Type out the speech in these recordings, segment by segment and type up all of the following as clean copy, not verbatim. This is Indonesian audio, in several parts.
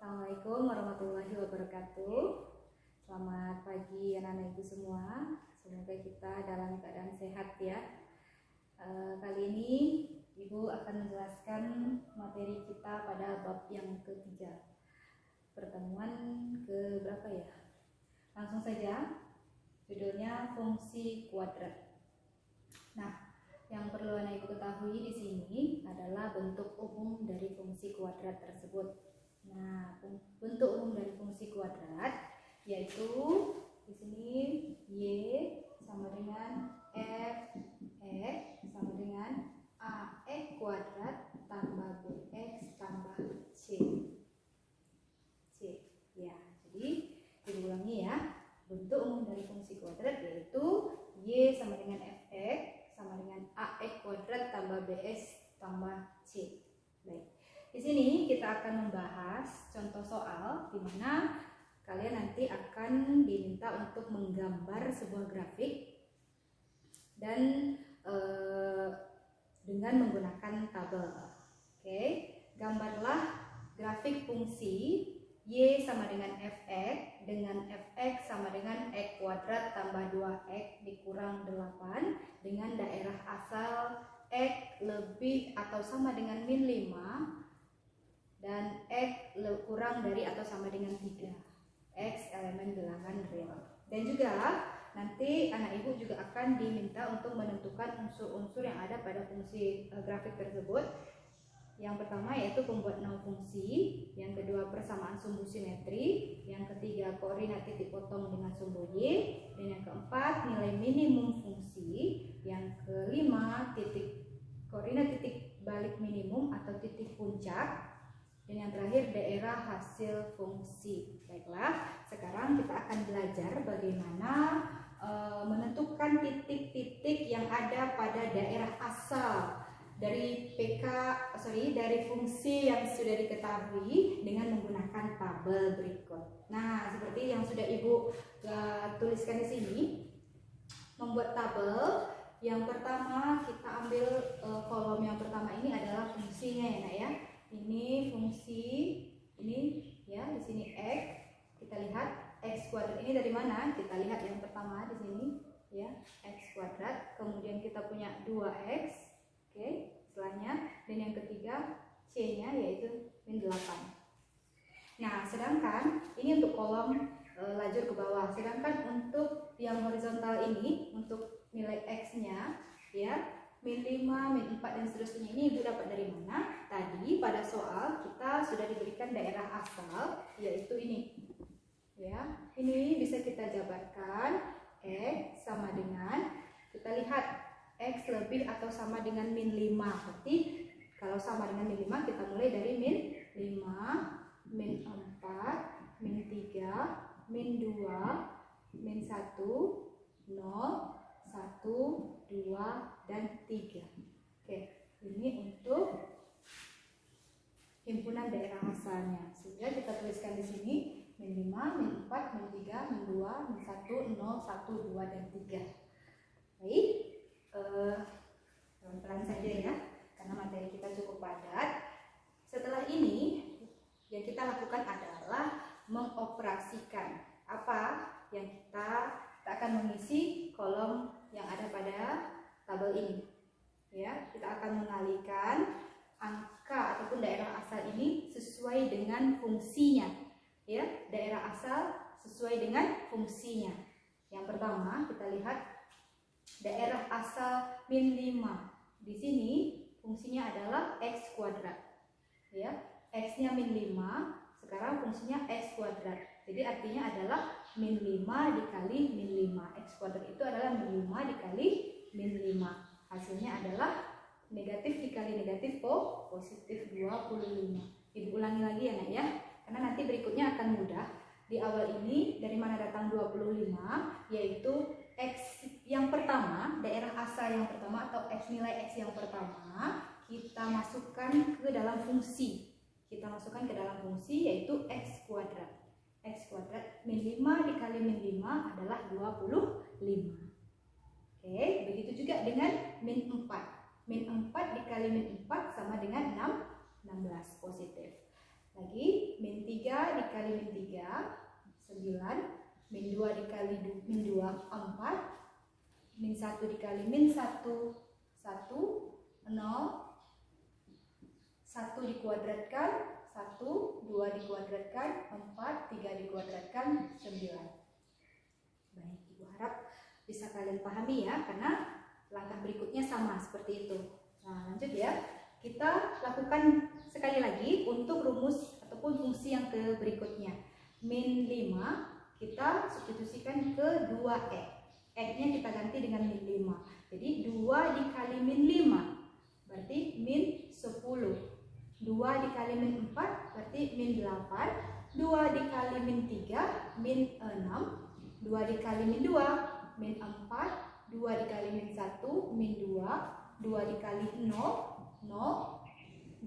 Assalamualaikum warahmatullahi wabarakatuh. Selamat pagi anak-anak ibu semua. Semoga kita dalam keadaan sehat ya. Kali ini ibu akan menjelaskan materi kita pada bab yang ketiga. Pertemuan ke berapa ya? Langsung saja. Judulnya fungsi kuadrat. Nah, yang perlu anak ibu ketahui di sini adalah bentuk umum dari fungsi kuadrat tersebut. Nah, bentuk umum dari fungsi kuadrat yaitu di sini y sama dengan f sama dengan ax kuadrat tambah bx tambah c. Ya, jadi diulangi ya. Bentuk umum dari fungsi kuadrat yaitu y sama dengan fx sama dengan ax kuadrat tambah bx tambah c. Baik. Di sini kita akan membahas contoh soal di mana kalian nanti akan diminta untuk menggambar sebuah grafik dan dengan menggunakan tabel. Oke, gambarlah grafik fungsi y sama dengan fx dengan fx sama dengan x kuadrat tambah 2x dikurang 8 dengan daerah asal x lebih atau sama dengan min 5 dan x kurang dari atau sama dengan 3. X elemen bilangan real. Dan juga nanti anak ibu juga akan diminta untuk menentukan unsur-unsur yang ada pada fungsi grafik tersebut. Yang pertama yaitu pembuat nol fungsi, yang kedua persamaan sumbu simetri, yang ketiga koordinat titik potong dengan sumbu y, dan yang keempat nilai minimum fungsi, yang kelima koordinat titik balik minimum atau titik puncak, dan yang terakhir daerah hasil fungsi. Baiklah, sekarang kita akan belajar bagaimana menentukan titik-titik yang ada pada daerah asal dari dari fungsi yang sudah diketahui dengan menggunakan tabel berikut. Nah, seperti yang sudah ibu tuliskan di sini, membuat tabel. Yang pertama kita ambil kolom yang pertama ini adalah fungsinya ya nak ya. Ini fungsi ini ya, di sini x. Kita lihat x kuadrat ini dari mana? Kita lihat yang pertama di sini ya, x kuadrat. Kemudian kita punya 2x. Oke, setelahnya dan yang ketiga c-nya yaitu min 8. Nah, sedangkan ini untuk kolom lajur ke bawah. Sedangkan untuk yang horizontal ini untuk nilai x-nya ya min 5, min 4 dan seterusnya ini ibu dapat dari mana? Tadi pada soal kita sudah diberikan daerah asal yaitu ini. Ya, ini bisa kita jabarkan x sama dengan, kita lihat x lebih atau sama dengan min 5. Berarti kalau sama dengan min 5 kita mulai dari min 5, min 4, min 3, min 2, min 1, 0, 1, 2, dan 3. Oke, ini untuk himpunan daerah asalnya. Sehingga kita tuliskan di sini min 5, min 4, min 3, min 2, min 1, 0, 1, 2, dan 3. Baik, pelan-pelan saja ya, karena materi kita cukup padat. Setelah ini, yang kita lakukan adalah mengoperasikan apa yang kita akan mengisi kolom yang ada pada tabel ini. Ya, kita akan mengalihkan angka ataupun daerah asal ini sesuai dengan fungsinya. Ya, daerah asal sesuai dengan fungsinya. Yang pertama kita lihat daerah asal min 5. Di sini fungsinya adalah x kuadrat. Ya, x-nya min 5, sekarang fungsinya x kuadrat. Jadi artinya adalah min 5 dikali min 5. X kuadrat itu adalah min 5 dikali min 5. Hasilnya adalah negatif dikali negatif positif 25. Ibu ulangi lagi ya nak ya, karena nanti berikutnya akan mudah. Di awal ini dari mana datang 25? Yaitu x yang pertama, daerah asal yang pertama atau nilai x yang pertama kita masukkan ke dalam fungsi. Kita masukkan ke dalam fungsi yaitu x kuadrat. X kuadrat min 5 dikali min 5 adalah 25. Oke, begitu juga dengan min 4. Min 4 dikali min 4 sama dengan 16 positif. Lagi, min 3 dikali min 3, 9. Min 2 dikali min 2, 4. Min 1 dikali min 1, 1. 0. 1 dikuadratkan, 1. 2 dikuadratkan, 4. 3 dikuadratkan, 9. Baik, Ibu harap bisa kalian pahami ya, karena langkah berikutnya sama seperti itu. Nah, lanjut ya. Kita lakukan sekali lagi untuk rumus ataupun fungsi yang berikutnya. Min 5 kita substitusikan ke 2x. X-nya kita ganti dengan min 5. Jadi 2 dikali min 5 berarti min 10. 2 dikali min 4 berarti min 8. 2 dikali min 3 min 6. 2 dikali min 2 min 4. 2 dikali min 1 min 2. 2 dikali 0 0.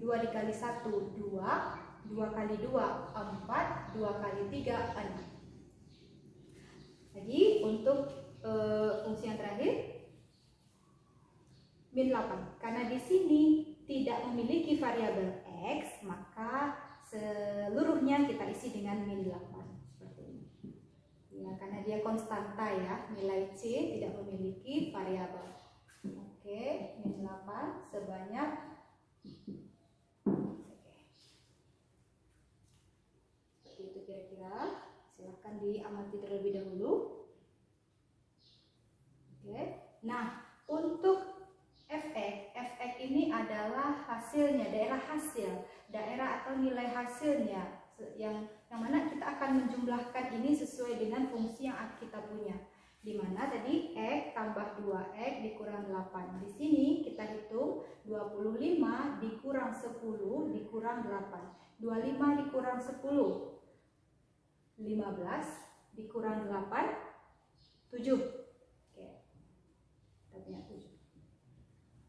2 dikali 1 2. 2 kali 2 4. 2 kali 3 6. Jadi untuk fungsi yang terakhir min 8. Karena di sini tidak memiliki variabel x, maka seluruhnya kita isi dengan min 8 seperti ini. Ya, karena dia konstanta ya, nilai c tidak memiliki variabel. Oke, min 8 sebanyak seperti itu kira-kira. Silahkan diamati terlebih dahulu. Oke. Nah, untuk fx ini adalah hasilnya, daerah atau nilai hasilnya yang mana kita akan menjumlahkan ini sesuai dengan fungsi yang kita punya. Di mana tadi x tambah 2x dikurang 8. Di sini kita hitung 25 dikurang 10 dikurang 8. 25 dikurang 10 15 dikurang 8 7. Oke. Kita punya 7.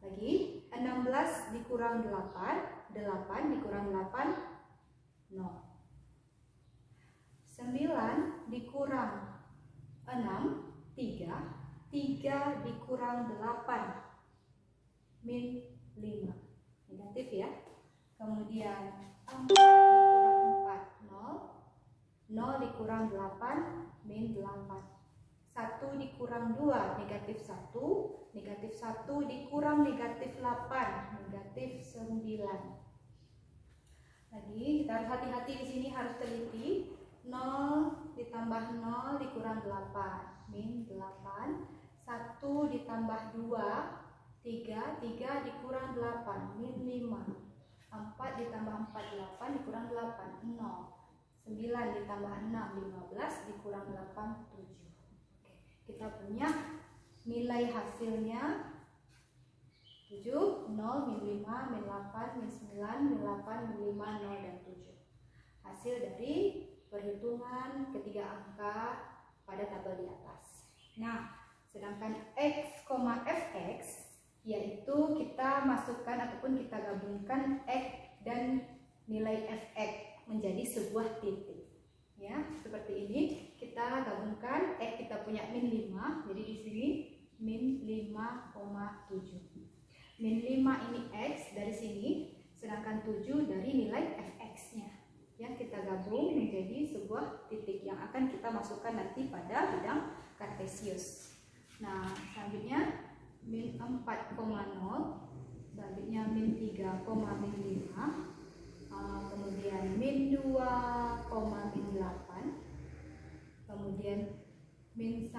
Lagi 16 dikurang 8 8 dikurang 8 0. 9 dikurang 6 3. 3 dikurang 8 min 5. Negatif ya. Kemudian 4 dikurang 4 0. 0 dikurang 8 min 8. 1 dikurang 2 negatif 1. Negatif 1 dikurang negatif 8 negatif 9. Lagi kita harus hati-hati di sini, harus teliti. 0 ditambah 0 dikurang 8 min 8. 1 ditambah 2 3. 3 dikurang 8 min 5. 4 ditambah 4 8 dikurang 8 0. 9 ditambah 6 15 dikurang 8 7. Oke, kita punya nilai hasilnya 7 0 min 5 min 8 min 9 min 8 min 5 0 dan 7. Hasil dari perhitungan ketiga angka pada tabel di atas. Nah, sedangkan x, fx yaitu kita masukkan ataupun kita gabungkan x dan nilai fx menjadi sebuah titik. Ya, seperti ini kita gabungkan x, kita punya min 5, jadi di sini min 5,7. Min 5 ini x dari sini, sedangkan 7 dari nilai fx-nya. Ya, kita gabung menjadi sebuah titik yang akan kita masukkan nanti pada bidang kartesius. Nah, selanjutnya min 4,0, selanjutnya min 3, min 5, kemudian min 2, min 8, kemudian min 1,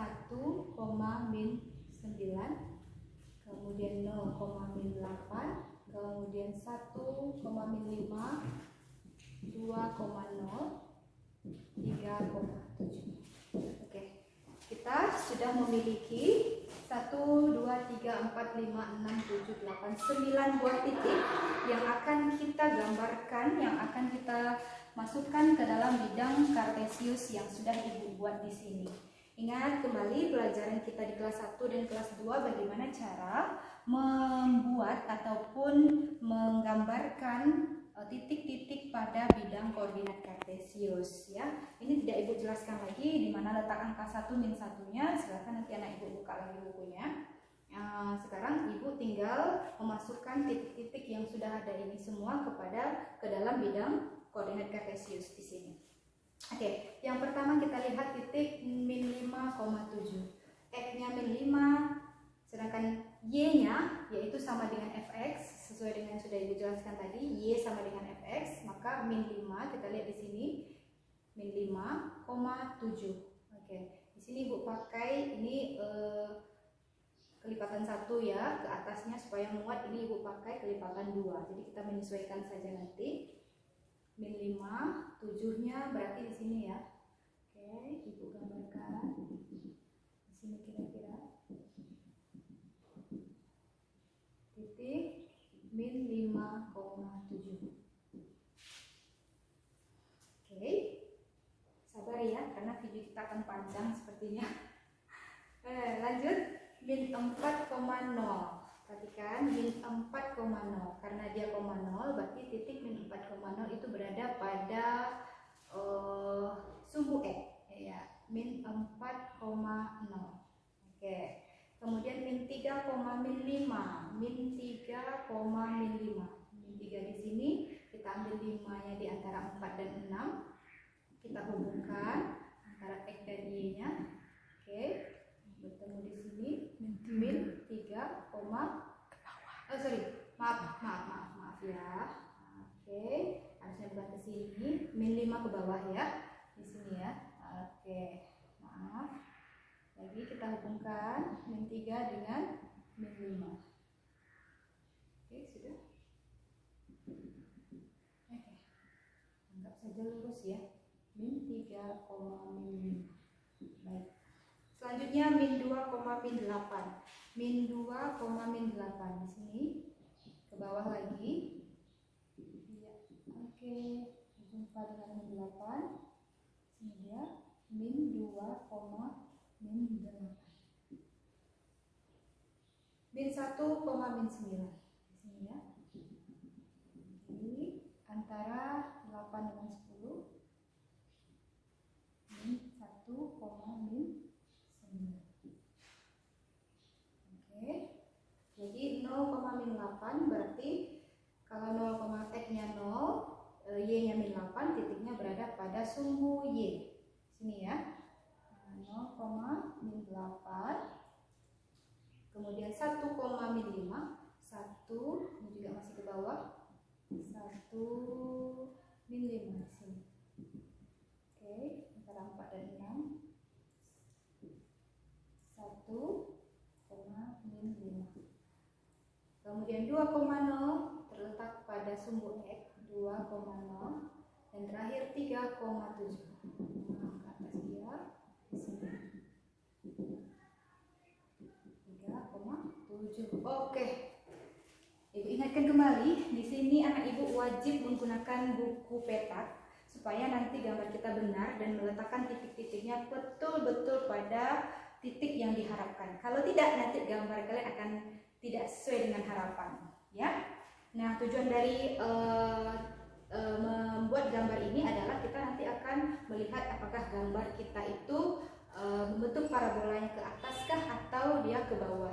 min 9, kemudian 0, min 8, kemudian 1, min 5, 2,0, 3,7. Oke, kita sudah memiliki 1, 2, 3, 4, 5, 6, 7, 8, 9 buah titik yang akan kita gambarkan, yang akan kita masukkan ke dalam bidang kartesius yang sudah Ibu buat di sini. Ingat kembali pelajaran kita di kelas 1 dan kelas 2 bagaimana cara membuat ataupun menggambarkan titik-titik pada bidang koordinat kartesius ya. Ini tidak Ibu jelaskan lagi di mana letak angka 1 min 1-nya, silakan nanti anak Ibu buka lagi bukunya. Sekarang Ibu tinggal memasukkan titik-titik yang sudah ada ini semua ke dalam bidang koordinat kartesius di sini. Oke, yang pertama kita lihat titik min 5,7. X-nya min 5, sedangkan Y-nya yaitu sama dengan fx, sesuai dengan yang sudah Ibu jelaskan tadi, Y sama dengan fx, maka min 5 kita lihat di sini min 5,7. Oke, di sini Ibu pakai ini kelipatan 1 ya, ke atasnya supaya muat, ini Ibu pakai kelipatan 2. Jadi kita menyesuaikan saja nanti. Min 5, 7-nya berarti di sini ya. Oke, Ibu gambarkan. Di sini kira-kira titik min 5,7. Oke, sabar ya, karena video kita akan panjang sepertinya. Lanjut, min 4,0. Perhatikan min 4,0, karena dia koma 0 berarti titik min 4,0 itu berada pada sumbu X ya, min 4,0. Oke. Kemudian min 3, min 5, min 3, min 5. Min 3 di sini kita ambil 5-nya di antara 4 dan 6. Kita hubungkan antara X dan Y-nya. Oke. Bertemu di sini min 3, maaf ya. Oke, harusnya bukan ke sini, min 5 ke bawah ya, di sini ya. Oke, maaf. Lagi kita hubungkan min 3 dengan min 5. Oke, sudah. Oke, anggap saja lurus ya, min 3, min 5. Baik. Selanjutnya min 2, min 8. Min 2, min 8 di sini ke bawah lagi. Ya, oke. Jumpa dengan min 8. Sini dia min 2, min 8. Min 1, min 9 di sini ya. Jadi antara 8 dengan 10. Min 1, min 9. Jadi 0, min 8 berarti kalau 0, X-nya 0, Y-nya min 8, titiknya berada pada sumbu Y. Sini ya. 0, min 8. Kemudian 1, min 5. 1, ini juga masih ke bawah. 1, min 5 di sini. Oke, antara 4 dan 6. 1, min 5. Kemudian 2,0 terletak pada sumbu X, 2,0, dan terakhir 3,7. Ke atas dia di sini. 3,7. Oke. Ibu ingatkan kembali, di sini anak Ibu wajib menggunakan buku petak supaya nanti gambar kita benar dan meletakkan titik-titiknya betul-betul pada titik yang diharapkan. Kalau tidak, nanti gambar kalian akan tidak sesuai dengan harapan, ya. Nah, tujuan dari membuat gambar ini adalah kita nanti akan melihat apakah gambar kita itu membentuk parabolanya ke ataskah atau dia ke bawah.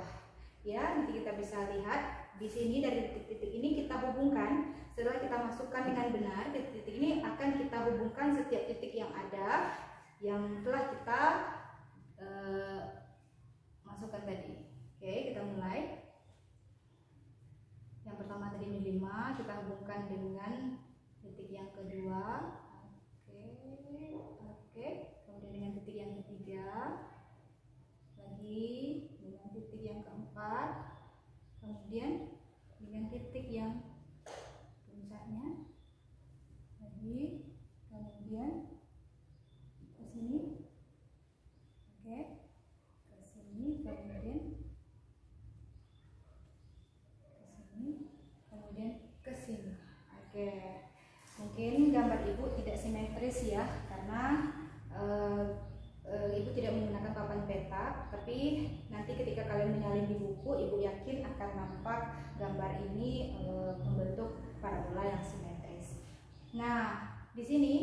Ya, nanti kita bisa lihat di sini dari titik-titik ini kita hubungkan. Setelah kita masukkan dengan benar, titik-titik ini akan kita hubungkan setiap titik yang ada yang telah kita masukkan tadi. Oke, kita mulai. Yang pertama tadi min 5, kita hubungkan dengan titik yang kedua. Oke. Kemudian dengan titik yang ketiga. Lagi dengan titik yang keempat. Kemudian dengan titik yang puncaknya. Lagi. Kemudian ke sini. Oke. Ke sini, kemudian ke sini. Oke. Mungkin gambar Ibu tidak simetris ya, karena Ibu tidak menggunakan papan peta, tapi nanti ketika kalian menyalin di buku, Ibu yakin akan nampak gambar ini membentuk parabola yang simetris. Nah, di sini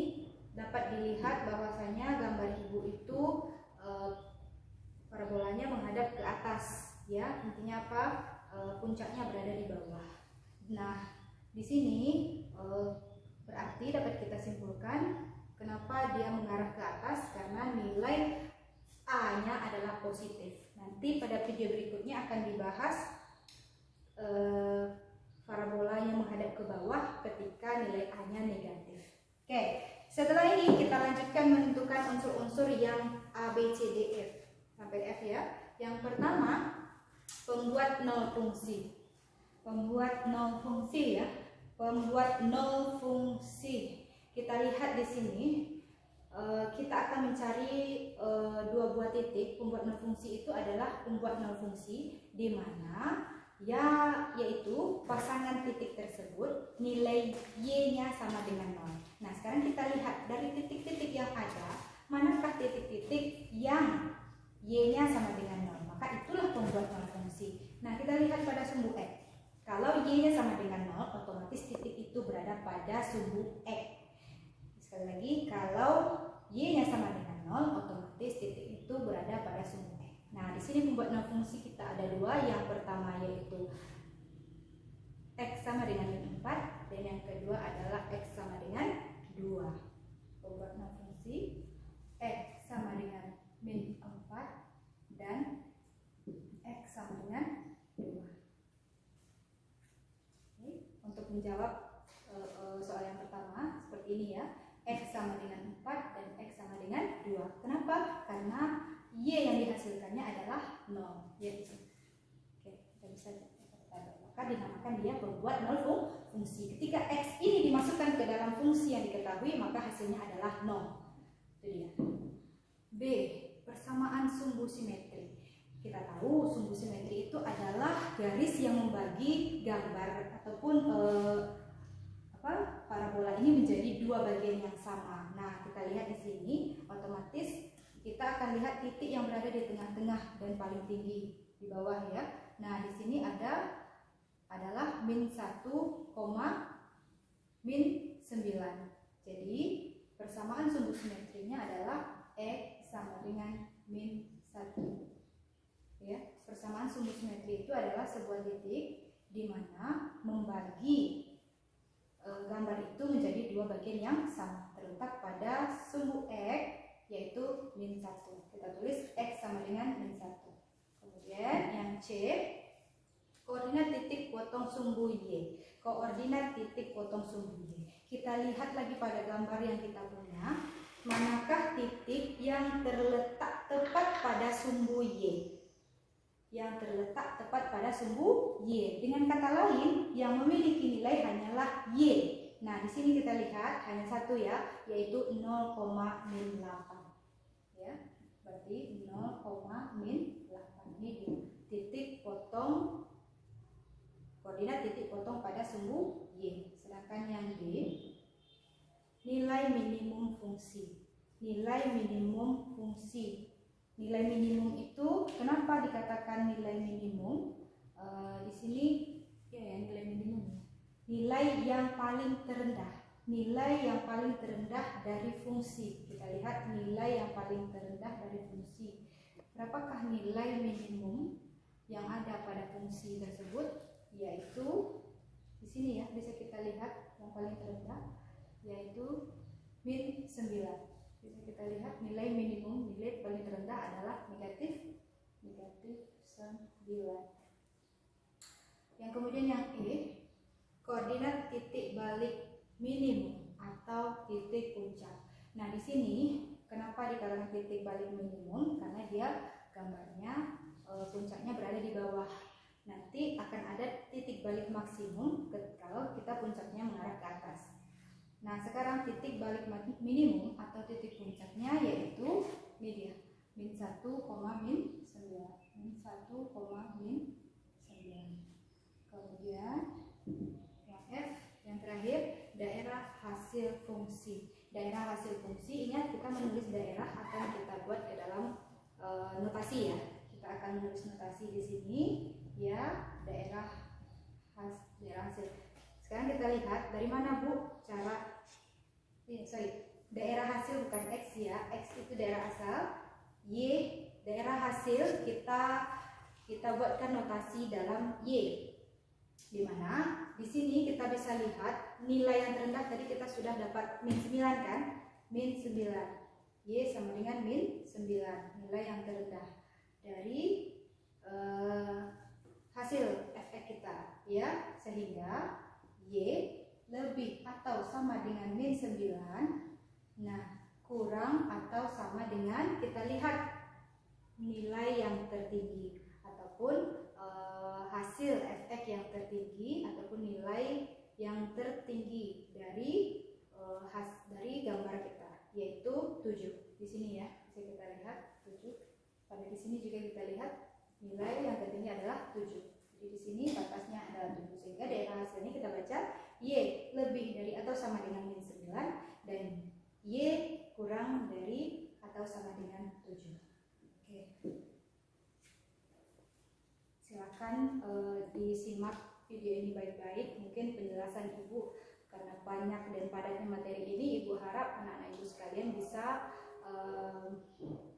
dapat dilihat bahwasanya gambar Ibu itu parabolanya menghadap ke atas, ya. Intinya apa? Puncaknya berada di bawah. Nah, di sini Berarti dapat kita simpulkan kenapa dia mengarah ke atas, karena nilai A-nya adalah positif. Nanti pada video berikutnya akan dibahas parabolanya menghadap ke bawah ketika nilai A-nya negatif. Oke, setelah ini kita lanjutkan menentukan unsur-unsur yang A, B, C, D, F sampai F ya. Yang pertama, pembuat nol fungsi. Pembuat nol fungsi ya. Pembuat nol fungsi. Kita lihat di sini, kita akan mencari dua buah titik. Pembuat nol fungsi itu adalah pembuat nol fungsi di mana yaitu pasangan titik tersebut nilai y-nya sama dengan 0. Nah, sekarang kita lihat dari titik-titik yang ada, manakah titik-titik yang y-nya sama dengan 0. Maka itulah pembuat nol fungsi. Nah, kita lihat pada sumbu x. Kalau y-nya sama dengan 0, otomatis titik itu berada pada sumbu x. Sekali lagi, kalau y-nya sama dengan 0, otomatis titik itu berada pada sumbu x. Nah, di sini pembuat nol fungsi kita ada dua. Yang pertama yaitu x sama dengan min 4, dan yang kedua adalah x sama dengan 2. Pembuat nol fungsi x sama dengan min 4 dan x sama dengan 2. Oke, untuk menjawab soal yang pertama seperti ini ya. X sama dengan 4 dan x sama dengan 2. Kenapa? Karena y yang dihasilkannya adalah 0. Yaitu. Oke, kita bisa maka dinamakan dia pembuat nol fungsi. Ketika x ini dimasukkan ke dalam fungsi yang diketahui, maka hasilnya adalah 0. Itu dia. B. Persamaan sumbu simetri. Kita tahu sumbu simetri itu adalah garis yang membagi gambar ataupun parabola ini menjadi dua bagian yang sama. Nah, kita lihat di sini, otomatis kita akan lihat titik yang berada di tengah-tengah dan paling tinggi di bawah ya. Nah, di sini adalah min 1, min 9. Jadi, persamaan sumbu simetrinya adalah x sama dengan min 1. Ya, persamaan sumbu simetri itu adalah sebuah titik di mana membagi gambar itu menjadi dua bagian yang sama, terletak pada sumbu x yaitu min 1. Kita tulis x sama dengan min 1. Kemudian yang C, koordinat titik potong sumbu y. Koordinat titik potong sumbu y. Kita lihat lagi pada gambar yang kita punya, manakah titik yang terletak tepat pada sumbu y. Yang terletak tepat pada sumbu y. Dengan kata lain, yang memiliki nilai hanyalah y. Nah, di sini kita lihat hanya satu ya, yaitu 0, min 8. Ya, berarti 0, min 8. Ini dia titik potong, koordinat titik potong pada sumbu y. Sedangkan yang D, nilai minimum fungsi. Nilai minimum fungsi. Nilai minimum itu kenapa dikatakan nilai minimum? Di sini ya nilai minimum. Nilai yang paling terendah. Nilai yang paling terendah dari fungsi. Kita lihat nilai yang paling terendah dari fungsi. Berapakah nilai minimum yang ada pada fungsi tersebut? Yaitu di sini ya, bisa kita lihat yang paling terendah yaitu min 9. Bisa kita lihat nilai minimum, nilai paling terendah adalah negatif 9. Yang kemudian yang E, koordinat titik balik minimum atau titik puncak. Nah, di sini kenapa dikatakan titik balik minimum? Karena dia gambarnya puncaknya berada di bawah. Nanti akan ada titik balik maksimum kalau kita puncaknya mengarah ke atas. Nah, sekarang titik balik minimum atau titik puncaknya yaitu ini dia, min 1, min 9. Min 1, min 9. Kemudian yang F, yang terakhir, daerah hasil fungsi. Daerah hasil fungsi, ingat kita menulis daerah akan kita buat ke dalam notasi ya. Kita akan menulis notasi di sini ya, daerah hasil. Sekarang kita lihat dari mana Bu cara daerah hasil bukan X ya. X itu daerah asal, Y daerah hasil. Kita buatkan notasi dalam Y. Di mana di sini kita bisa lihat nilai yang terendah tadi kita sudah dapat min 9 kan? Min 9. Y sama dengan min 9, nilai yang terendah dari hasil fx kita, ya. Sehingga Y lebih atau sama dengan min 9. Nah, kurang atau sama dengan, kita lihat nilai yang tertinggi ataupun hasil fx yang tertinggi ataupun nilai yang tertinggi dari gambar kita, yaitu 7. Di sini ya, bisa kita lihat 7. Pada di sini juga kita lihat nilai yang tertinggi adalah 7. Jadi di sini batasnya adalah 7, sehingga daerah hasilnya kita baca Y lebih dari atau sama dengan min 9 dan Y kurang dari atau sama dengan 7. Oke. Silakan disimak video ini baik-baik. Mungkin penjelasan Ibu karena banyak dan padatnya materi ini, Ibu harap anak-anak Ibu sekalian bisa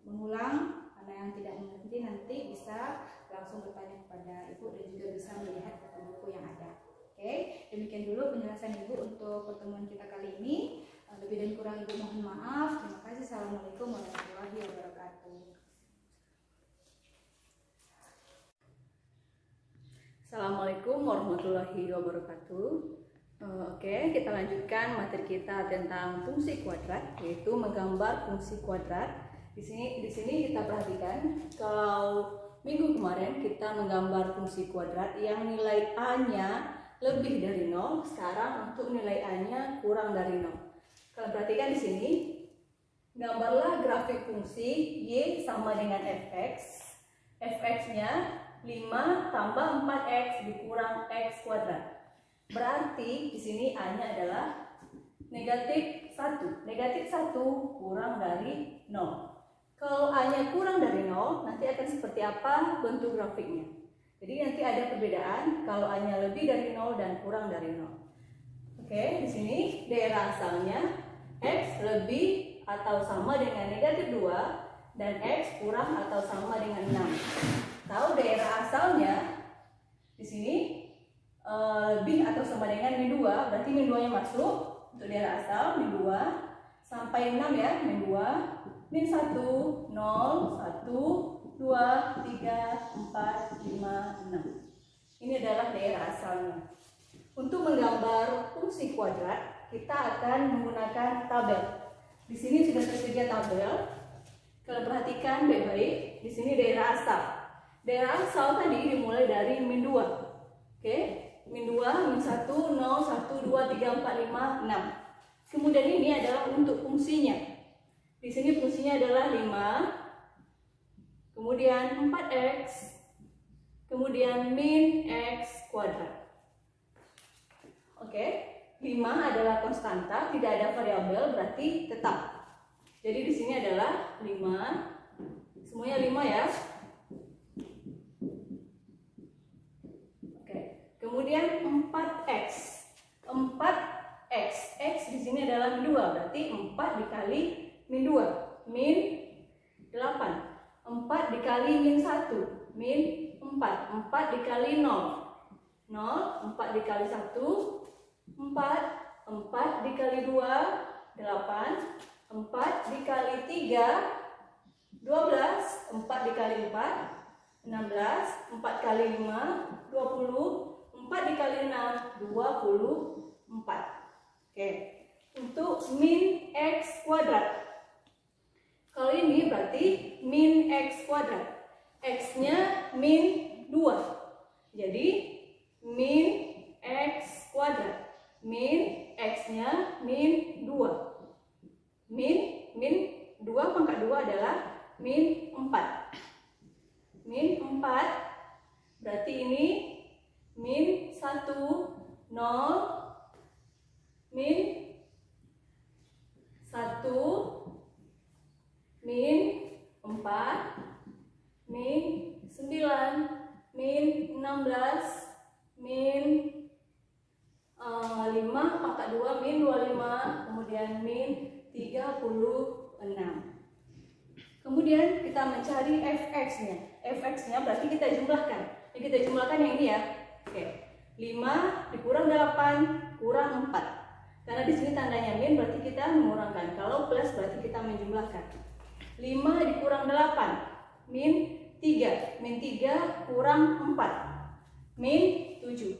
mengulang. Anak yang tidak mengerti nanti bisa langsung bertanya kepada Ibu dan juga bisa melihat buku yang ada. Oke, demikian dulu penjelasan Ibu untuk pertemuan kita kali ini. Lebih dan kurang Ibu mohon maaf. Terima kasih. Assalamualaikum warahmatullahi wabarakatuh. Assalamualaikum warahmatullahi wabarakatuh. Oke, kita lanjutkan materi kita tentang fungsi kuadrat, yaitu menggambar fungsi kuadrat. Di sini kita perhatikan kalau minggu kemarin kita menggambar fungsi kuadrat yang nilai A-nya lebih dari 0, sekarang untuk nilai A-nya kurang dari 0. Kalian perhatikan di sini, gambarlah grafik fungsi Y sama dengan fx. Fx-nya 5 tambah 4x dikurang x kuadrat. Berarti di sini A-nya adalah negatif 1. Negatif 1 kurang dari 0. Kalau A-nya kurang dari 0, nanti akan seperti apa bentuk grafiknya. Jadi nanti ada perbedaan kalau A-nya lebih dari 0 dan kurang dari 0. Oke, di sini daerah asalnya x lebih atau sama dengan negatif 2 dan x kurang atau sama dengan 6. Tahu daerah asalnya di sini lebih atau sama dengan min 2, berarti min 2 nya masuk untuk daerah asal min 2 sampai 6 ya, min 2, min 1, 0, 1, 2, 3, 4, 5, 6. Ini adalah daerah asalnya. Untuk menggambar fungsi kuadrat, kita akan menggunakan tabel. Di sini sudah tersedia tabel. Kalau perhatikan baik-baik, di sini daerah asal. Daerah asal tadi dimulai dari min 2. Oke, min 2, min 1, 0, 1, 2, 3, 4, 5, 6. Kemudian ini adalah untuk fungsinya. Di sini fungsinya adalah 5, kemudian 4x, kemudian min x kuadrat. Oke, 5 adalah konstanta, tidak ada variabel, berarti tetap. Jadi di sini adalah 5, semuanya 5 ya. Oke, kemudian 4x. 4x, x di sini adalah min 2, berarti 4 dikali min 2, min 8. 4 dikali min 1, min 4. 4 dikali 0, 0. 4 dikali 1, 4. 4 dikali 2, 8. 4 dikali 3, 12. 4 dikali 4, 16. 4 kali 5, 20. 4 dikali 6, 24. Oke, untuk min x kuadrat. Kalau ini berarti min x kuadrat. X-nya min 2. Jadi min x kuadrat. Min x-nya min 2. Min 2 pangkat 2 adalah min 4. Min 4 berarti ini min 1, 0, min 1, min 4, min 9, min 16, min 5 pangkat 2, min 25, kemudian min 36. Kemudian kita mencari fx-nya. Fx-nya berarti kita jumlahkan. Yang kita jumlahkan yang ini ya. Oke. 5 dikurang 8 kurang 4. Karena di sini tandanya min berarti kita mengurangkan. Kalau plus berarti kita menjumlahkan. 5 dikurang 8 min 3. Min 3 kurang 4. Min 7.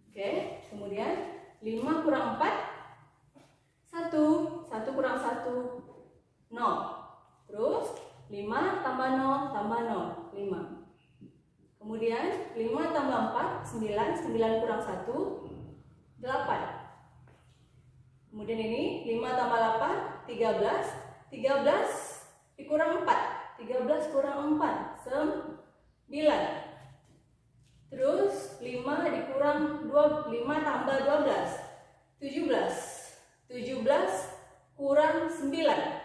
Oke, kemudian 5 kurang 4 1. 1 kurang 1 0. Terus 5 tambah 0 tambah 0 5. Kemudian 5 tambah 4 9. 9 kurang 1 8. Kemudian ini 5 tambah 8 13. 13 dikurang 4. 13 kurang 4 9. Terus 5 dikurang 5 tambah 12 17. 17 kurang 9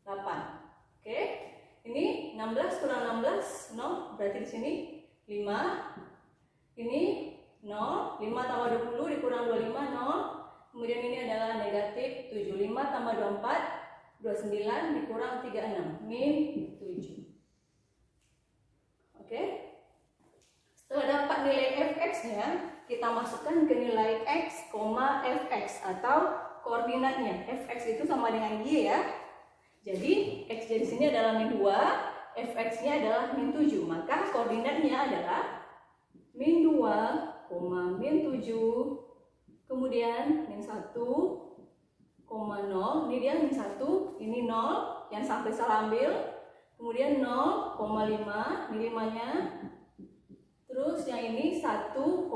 8. Oke. Ini 16 kurang 16 0, berarti di sini 5. Ini 0, 5 tambah 20 dikurang 25 0. Kemudian ini adalah negatif 7. 5 tambah 24 29 dikurang 36 min 7. Oke. Setelah dapat nilai fx-nya, kita masukkan ke nilai x, fx atau koordinatnya. Fx itu sama dengan y ya. Jadi x di sini adalah min 2, fx-nya adalah min 7. Maka koordinatnya adalah min 2, min 7, kemudian min 1, 0. Ini dia min 1, ini 0, yang sampai salah ambil. Kemudian 0,5, ini 5-nya. Terus yang ini 1,8.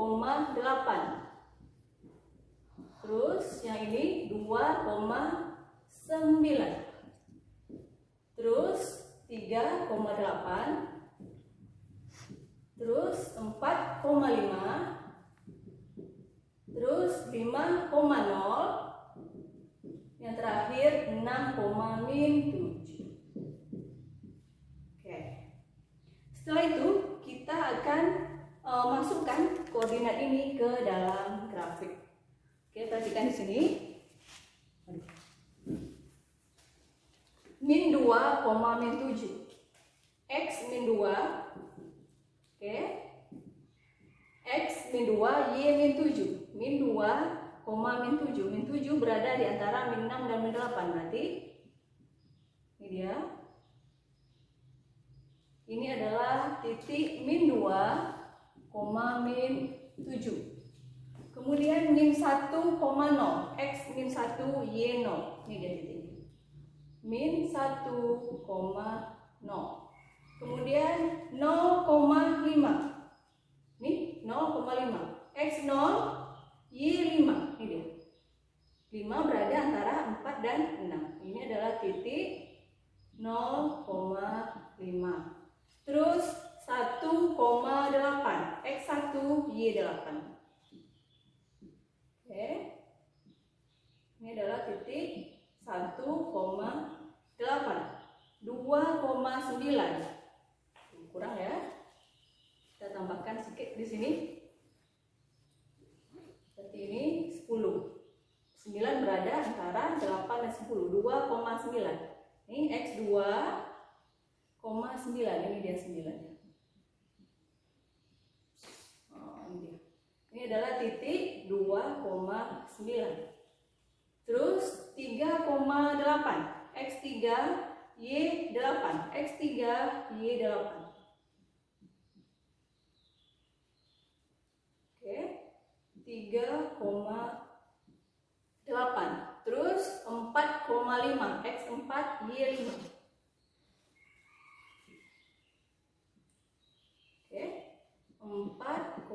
Terus yang ini 2,9. Terus 3,8. Terus 4,5. Terus 5,0. Yang terakhir 6,7. Oke. Setelah itu kita akan masukkan koordinat ini ke dalam grafik. Oke, perhatikan di sini. Min 2, min 7. X min 2. Oke. X min 2, Y min 7. Min 2, min 7. Min 7 berada di antara min 6 dan min 8. Berarti ini dia. Ini adalah titik min 2, min 7. Kemudian min 1,0. X min 1, Y 0. Ini dia titik. Min 1,0. Kemudian 0,5. Nih 0,5. X 0, Y 5. Ini dia. 5 berada antara 4 dan 6. Ini adalah titik 0,5. Terus 1,8. X1, Y8. Oke. Ini adalah titik 1,8. 2,9. Kurang ya. Kita tambahkan sedikit di sini. Seperti ini 10. 9 berada antara 8 dan 10. 2,9. Ini X2, 9. Ini dia 9. Ini dia. Ini adalah titik 2,9. Terus 3,8. X3, Y8. X3, Y8. Oke. 3,8. Terus 4,5. X4, Y5. Oke. 4,5.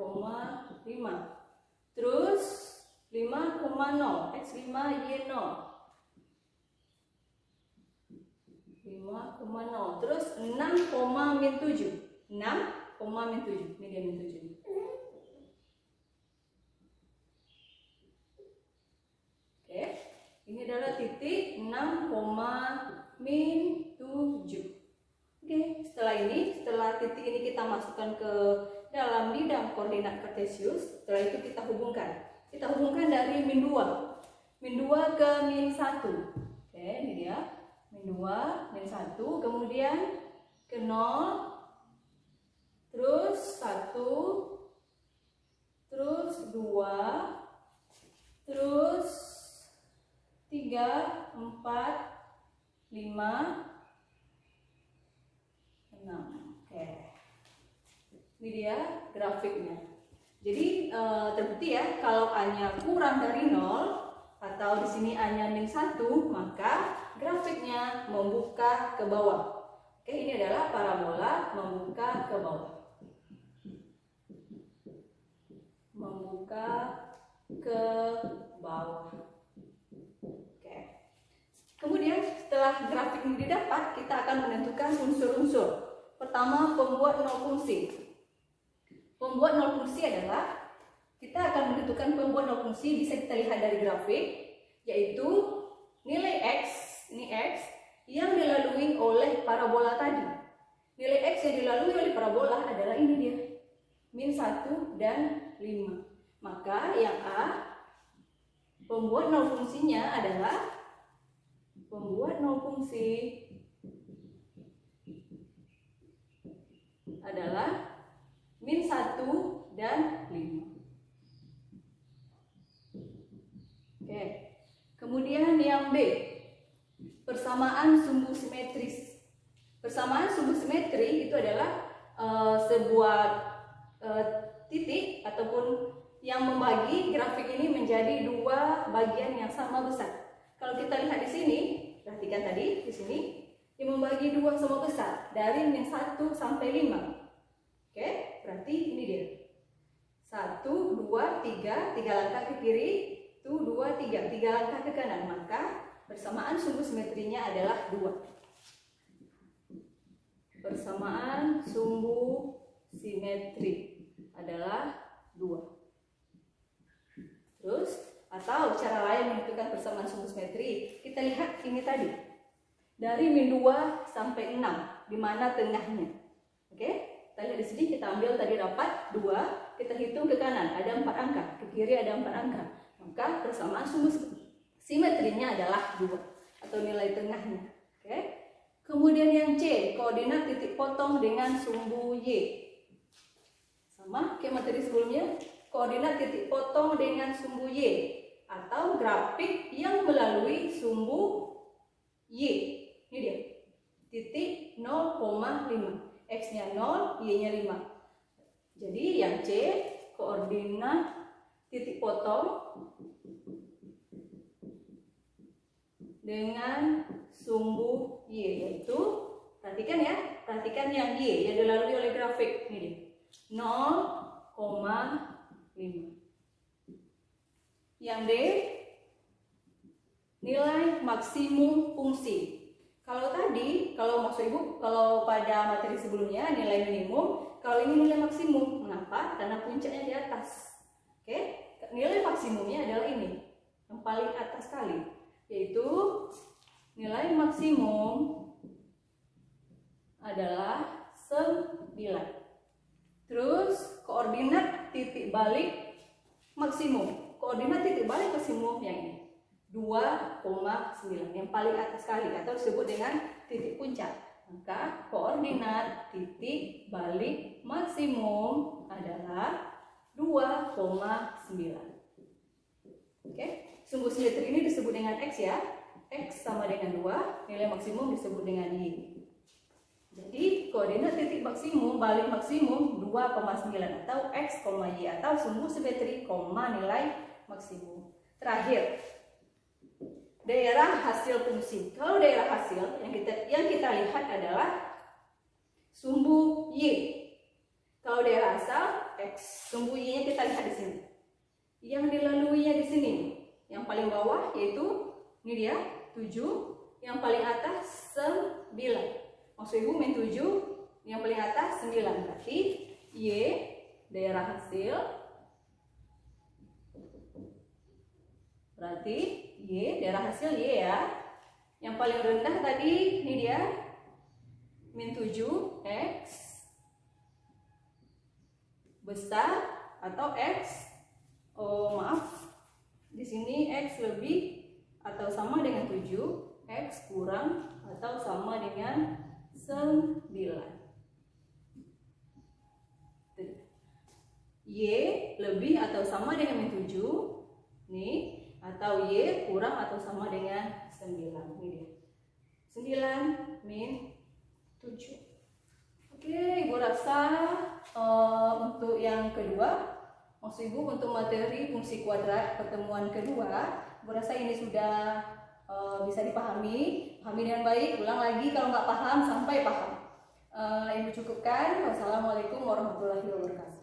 Terus 5,0. X5, Y0. 5,0. Terus 6,7. 6,7. Ini dia min 7. Oke. Ini adalah titik 6,7. Oke, setelah titik ini kita masukkan ke dalam bidang koordinat kartesius. Setelah itu kita hubungkan. Kita hubungkan dari min 2. Min 2 ke min 1. Oke, ini dia. Min 2, min 1, kemudian ke 0, terus 1, terus 2, terus 3, 4, 5, 6. Oke. Ini dia grafiknya. Jadi terbukti ya, kalau A-nya kurang dari 0 atau di sini A-nya -1, maka grafiknya membuka ke bawah. Oke, ini adalah parabola membuka ke bawah. Membuka ke bawah. Oke. Kemudian setelah grafik ini didapat, kita akan menentukan unsur-unsur. Pertama, pembuat nol fungsi. Pembuat nol fungsi adalah kita akan menentukan pembuat nol fungsi, bisa kita lihat dari grafik, yaitu nilai X, ini X, yang dilalui oleh parabola tadi. Nilai X yang dilalui oleh parabola adalah ini dia, -1 dan 5. Maka yang A, pembuat nol fungsinya adalah pembuat nol fungsi adalah -1 dan 5. Oke. Kemudian yang B, persamaan sumbu simetris. Persamaan sumbu simetri itu adalah sebuah titik ataupun yang membagi grafik ini menjadi dua bagian yang sama besar. Kalau kita lihat di sini, perhatikan tadi di sini, yang membagi dua sama besar dari -1 sampai 5. Oke, berarti ini dia. 1, 2, 3, 3 langkah ke kiri, 1, 2, 3, 3 langkah ke kanan. Maka persamaan sumbu simetrinya adalah 2. Persamaan sumbu simetri adalah 2. Terus, atau cara lain menentukan persamaan sumbu simetri, kita lihat ini tadi. Dari -2 sampai 6, di mana tengahnya. Oke? Kita lihat di sini, kita ambil tadi dapat 2, kita hitung ke kanan, ada 4 angka, ke kiri ada 4 angka. Maka persamaan sumbu simetrinya adalah 2, atau nilai tengahnya. Oke? Kemudian yang C, koordinat titik potong dengan sumbu Y. Sama kayak materi sebelumnya, koordinat titik potong dengan sumbu Y, atau grafik yang melalui sumbu Y. Ini dia, titik 0,5. X-nya 0, Y-nya 5. Jadi yang C, koordinat titik potong dengan sumbu Y, yaitu, perhatikan ya, perhatikan yang Y yang dilalui oleh grafik. Ini dia, 0,5. Yang D, nilai maksimum fungsi. Kalau tadi, kalau maksud ibu, kalau pada materi sebelumnya nilai minimum, kalau ini nilai maksimum. Mengapa? Karena puncaknya di atas. Oke, nilai maksimumnya adalah ini, yang paling atas sekali, yaitu nilai maksimum adalah 9. Terus koordinat titik balik maksimum. Koordinat titik balik maksimum yang ini, 2,9, yang paling atas sekali, atau disebut dengan titik puncak. Maka koordinat titik balik maksimum adalah 2,9. Oke, sumbu simetri ini disebut dengan X ya. X sama dengan 2, nilai maksimum disebut dengan Y. Jadi koordinat titik maksimum balik maksimum 2,9, atau X, Y, atau sumbu simetri, nilai maksimum. Terakhir, daerah hasil fungsi. Kalau daerah hasil yang kita lihat adalah sumbu Y. Kalau daerah asal X, sumbu Y-nya kita lihat di sini. Yang dilaluinya di sini, yang paling bawah yaitu ini dia 7, yang paling atas 9. Maksud ibu -7, yang paling atas 9. Berarti Y daerah hasil. Berarti Y, daerah hasil Y ya. Yang paling rendah tadi, ini dia, -7, X besar atau X, di sini X lebih atau sama dengan 7, X kurang atau sama dengan 9. Y lebih atau sama dengan min 7 nih, atau Y kurang atau sama dengan 9. Ini dia. 9 min 7. Oke, Ibu rasa untuk yang kedua, maksud Ibu untuk materi fungsi kuadrat pertemuan kedua, Ibu rasa ini sudah bisa dipahami, pahami dengan baik. Ulang lagi kalau nggak paham sampai paham. Ibu cukupkan. Wassalamualaikum warahmatullahi wabarakatuh.